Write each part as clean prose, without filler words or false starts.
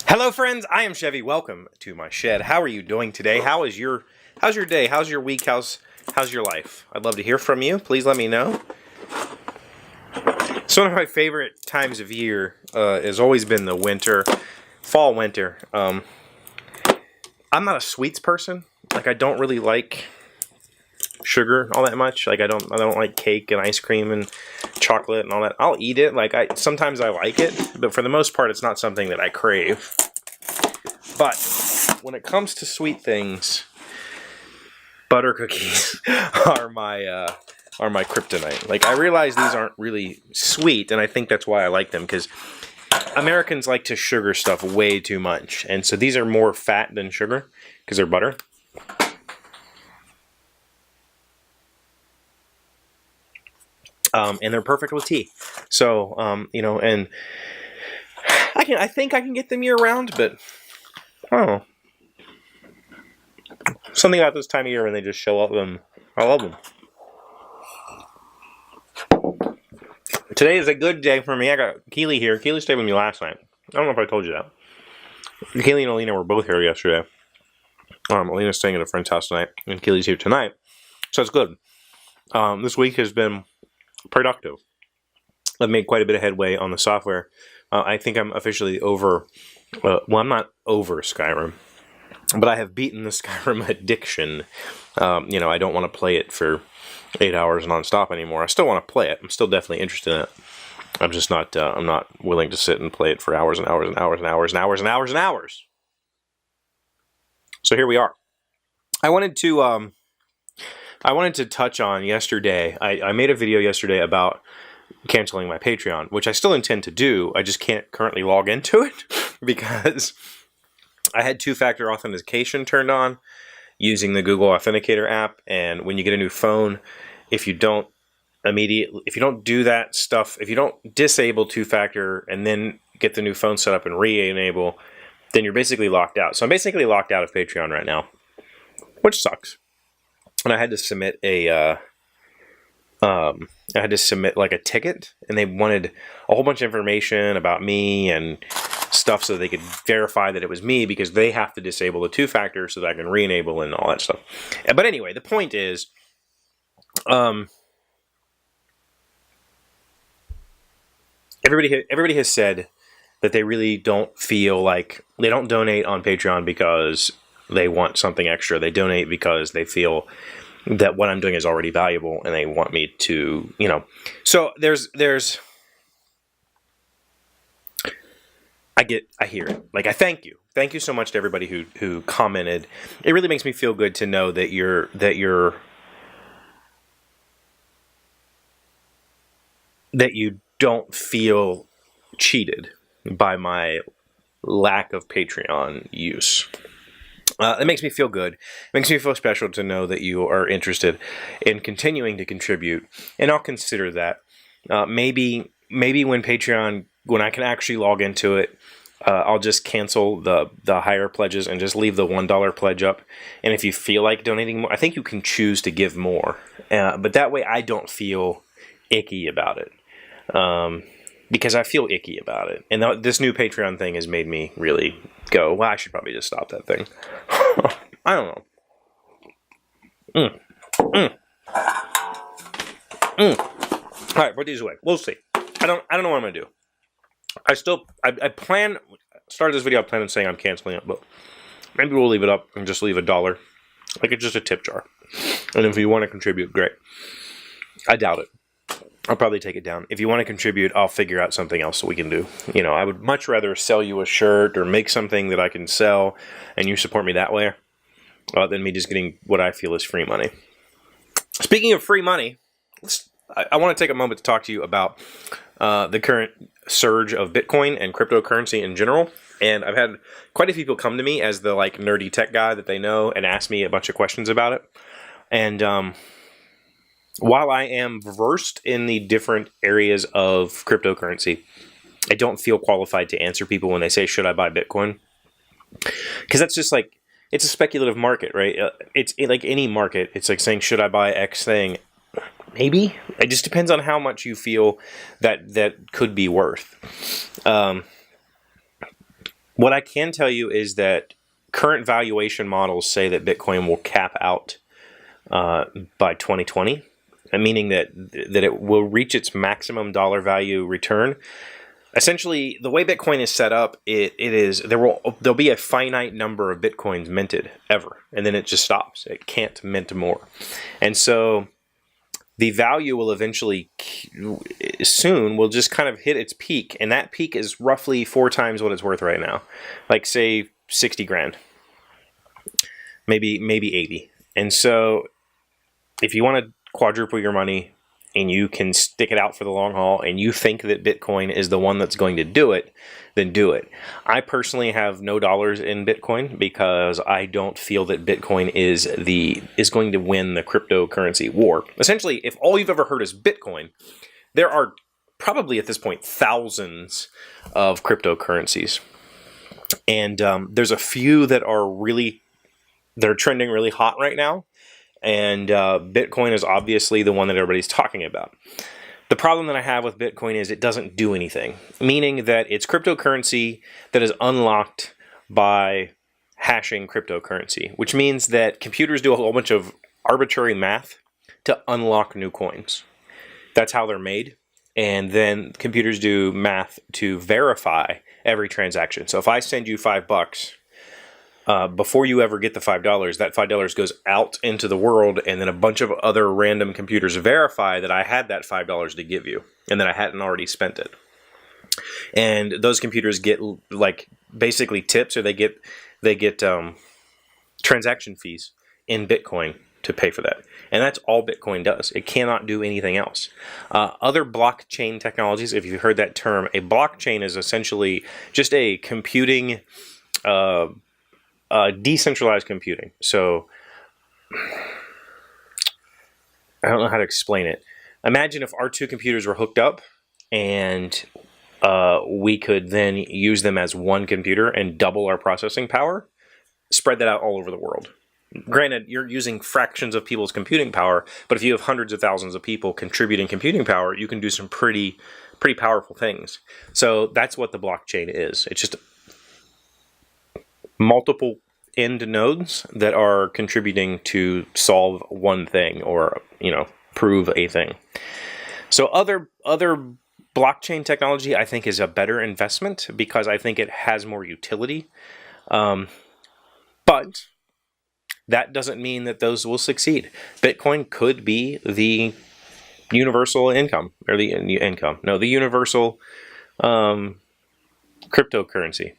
Hello friends, I am Chevy. Welcome to my shed. How are you doing today? How's your day? How's your week? How's your life? I'd love to hear from you. Please let me know. So one of my favorite times of year has always been the winter, fall, winter. I'm not a sweets person. Like, I don't really like sugar all that much. Like, I don't like cake and ice cream and chocolate and all that. I'll eat it. Like, sometimes I like it, but for the most part, it's not something that I crave. But when it comes to sweet things, butter cookies are my kryptonite. Like, I realize these aren't really sweet, and I think that's why I like them, because Americans like to sugar stuff way too much, and so these are more fat than sugar because they're butter. And they're perfect with tea. So, you know, and I think I can get them year round, but I don't know. Something about this time of year when they just show up, I love them. Today is a good day for me. I got Keely here. Keely stayed with me last night. I don't know if I told you that. Keely and Alina were both here yesterday. Alina's staying at a friend's house tonight, and Keely's here tonight. So it's good. This week has been productive. I've made quite a bit of headway on the software. I think I'm officially over, well, I'm not over Skyrim, but I have beaten the Skyrim addiction. You know, I don't want to play it for 8 hours nonstop anymore. I still want to play it. I'm still definitely interested in it. I'm just not, I'm not willing to sit and play it for hours and hours and hours and hours and hours and hours and hours. So here we are. I wanted to touch on yesterday. I made a video yesterday about canceling my Patreon, which I still intend to do. I just can't currently log into it because I had two-factor authentication turned on using the Google Authenticator app. And when you get a new phone, if you don't do that stuff, if you don't disable two-factor and then get the new phone set up and re-enable, then you're basically locked out. So I'm basically locked out of Patreon right now, which sucks. And I had to submit like a ticket, and they wanted a whole bunch of information about me and stuff so they could verify that it was me, because they have to disable the two-factor so that I can re-enable and all that stuff. But anyway, the point is, everybody has said that they really don't feel like they don't donate on Patreon because they want something extra. They donate because they feel that what I'm doing is already valuable and they want me to, you know. So I hear it. Like, I thank you. Thank you so much to everybody who commented. It really makes me feel good to know that you don't feel cheated by my lack of Patreon use. It makes me feel good. It makes me feel special to know that you are interested in continuing to contribute, and I'll consider that. Maybe when I can actually log into it, I'll just cancel the higher pledges and just leave the $1 pledge up. And if you feel like donating more, I think you can choose to give more. But that way I don't feel icky about it. Because I feel icky about it. And this new Patreon thing has made me really go, well, I should probably just stop that thing. I don't know. All right, put these away. We'll see. I don't know what I'm going to do. I started this video, I plan on saying I'm canceling it, but maybe we'll leave it up and just leave $1. Like, it's just a tip jar. And if you want to contribute, great. I doubt it. I'll probably take it down. If you want to contribute, I'll figure out something else that we can do. You know, I would much rather sell you a shirt or make something that I can sell and you support me that way than me just getting what I feel is free money. Speaking of free money, I want to take a moment to talk to you about the current surge of Bitcoin and cryptocurrency in general. And I've had quite a few people come to me as the like nerdy tech guy that they know and ask me a bunch of questions about it. And while I am versed in the different areas of cryptocurrency, I don't feel qualified to answer people when they say, should I buy Bitcoin? Because that's just like, it's a speculative market, right? It's like any market. It's like saying, should I buy X thing? Maybe. It just depends on how much you feel that could be worth. What I can tell you is that current valuation models say that Bitcoin will cap out by 2020, meaning that it will reach its maximum dollar value return. Essentially, the way Bitcoin is set up, there'll be a finite number of Bitcoins minted ever, and then it just stops. It can't mint more, and so the value will eventually soon will just kind of hit its peak, and that peak is roughly 4 times what it's worth right now, like say 60 grand, maybe 80. And so, if you want to quadruple your money, and you can stick it out for the long haul, and you think that Bitcoin is the one that's going to do it, then do it. I personally have no dollars in Bitcoin because I don't feel that Bitcoin is going to win the cryptocurrency war. Essentially, if all you've ever heard is Bitcoin, there are probably at this point thousands of cryptocurrencies, and there's a few that are trending really hot right now. And Bitcoin is obviously the one that everybody's talking about. The problem that I have with Bitcoin is it doesn't do anything, meaning that it's cryptocurrency that is unlocked by hashing cryptocurrency, which means that computers do a whole bunch of arbitrary math to unlock new coins. That's how they're made. And then computers do math to verify every transaction. So if I send you $5, before you ever get the $5, that $5 goes out into the world, and then a bunch of other random computers verify that I had that $5 to give you, and that I hadn't already spent it. And those computers get like basically tips, or they get transaction fees in Bitcoin to pay for that. And that's all Bitcoin does. It cannot do anything else. Other blockchain technologies, if you've heard that term, a blockchain is essentially just a computing. Decentralized computing. So I don't know how to explain it. Imagine if our 2 computers were hooked up, and we could then use them as one computer and double our processing power, spread that out all over the world. Granted, you're using fractions of people's computing power, but if you have hundreds of thousands of people contributing computing power, you can do some pretty powerful things. So that's what the blockchain is. It's just multiple end nodes that are contributing to solve one thing, or prove a thing. So other blockchain technology, I think, is a better investment because I think it has more utility. But that doesn't mean that those will succeed. Bitcoin could be the universal income, or the universal cryptocurrency.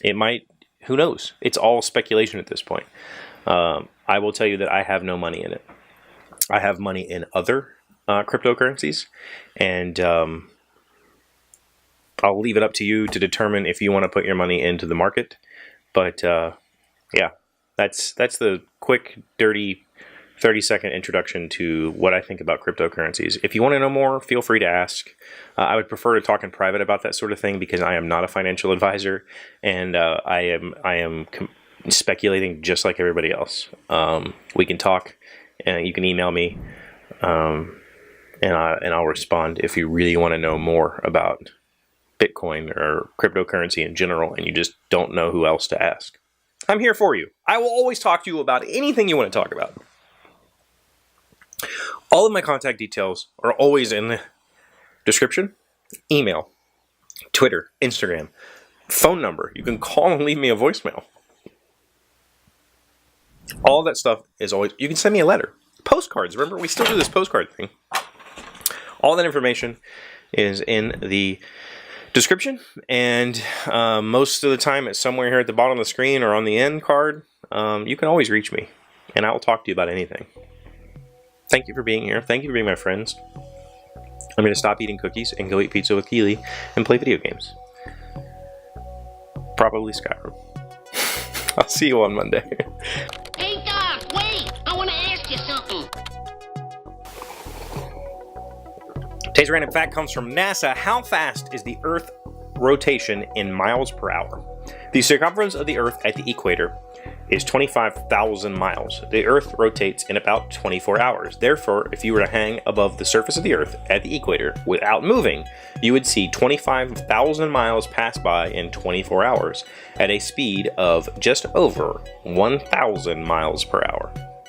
It might. Who knows? It's all speculation at this point. I will tell you that I have no money in it. I have money in other cryptocurrencies, and I'll leave it up to you to determine if you want to put your money into the market. But yeah, that's the quick, dirty 30-second introduction to what I think about cryptocurrencies. If you want to know more, feel free to ask. I would prefer to talk in private about that sort of thing because I am not a financial advisor, and I am speculating just like everybody else. We can talk, and you can email me, and I'll respond if you really want to know more about Bitcoin or cryptocurrency in general, and you just don't know who else to ask. I'm here for you. I will always talk to you about anything you want to talk about. All of my contact details are always in the description. Email, Twitter, Instagram, phone number. You can call and leave me a voicemail. All that stuff is always... You can send me a letter. Postcards. Remember, we still do this postcard thing. All that information is in the description. And most of the time, it's somewhere here at the bottom of the screen or on the end card. You can always reach me, and I will talk to you about anything. Thank you for being here. Thank you for being my friends. I'm going to stop eating cookies and go eat pizza with Keely and play video games. Probably Skyrim. I'll see you on Monday. Hey, Doc, wait! I want to ask you something. Today's random fact comes from NASA. How fast is the Earth rotation in miles per hour? The circumference of the Earth at the equator is 25,000 miles. The Earth rotates in about 24 hours. Therefore, if you were to hang above the surface of the Earth at the equator without moving, you would see 25,000 miles pass by in 24 hours at a speed of just over 1,000 miles per hour.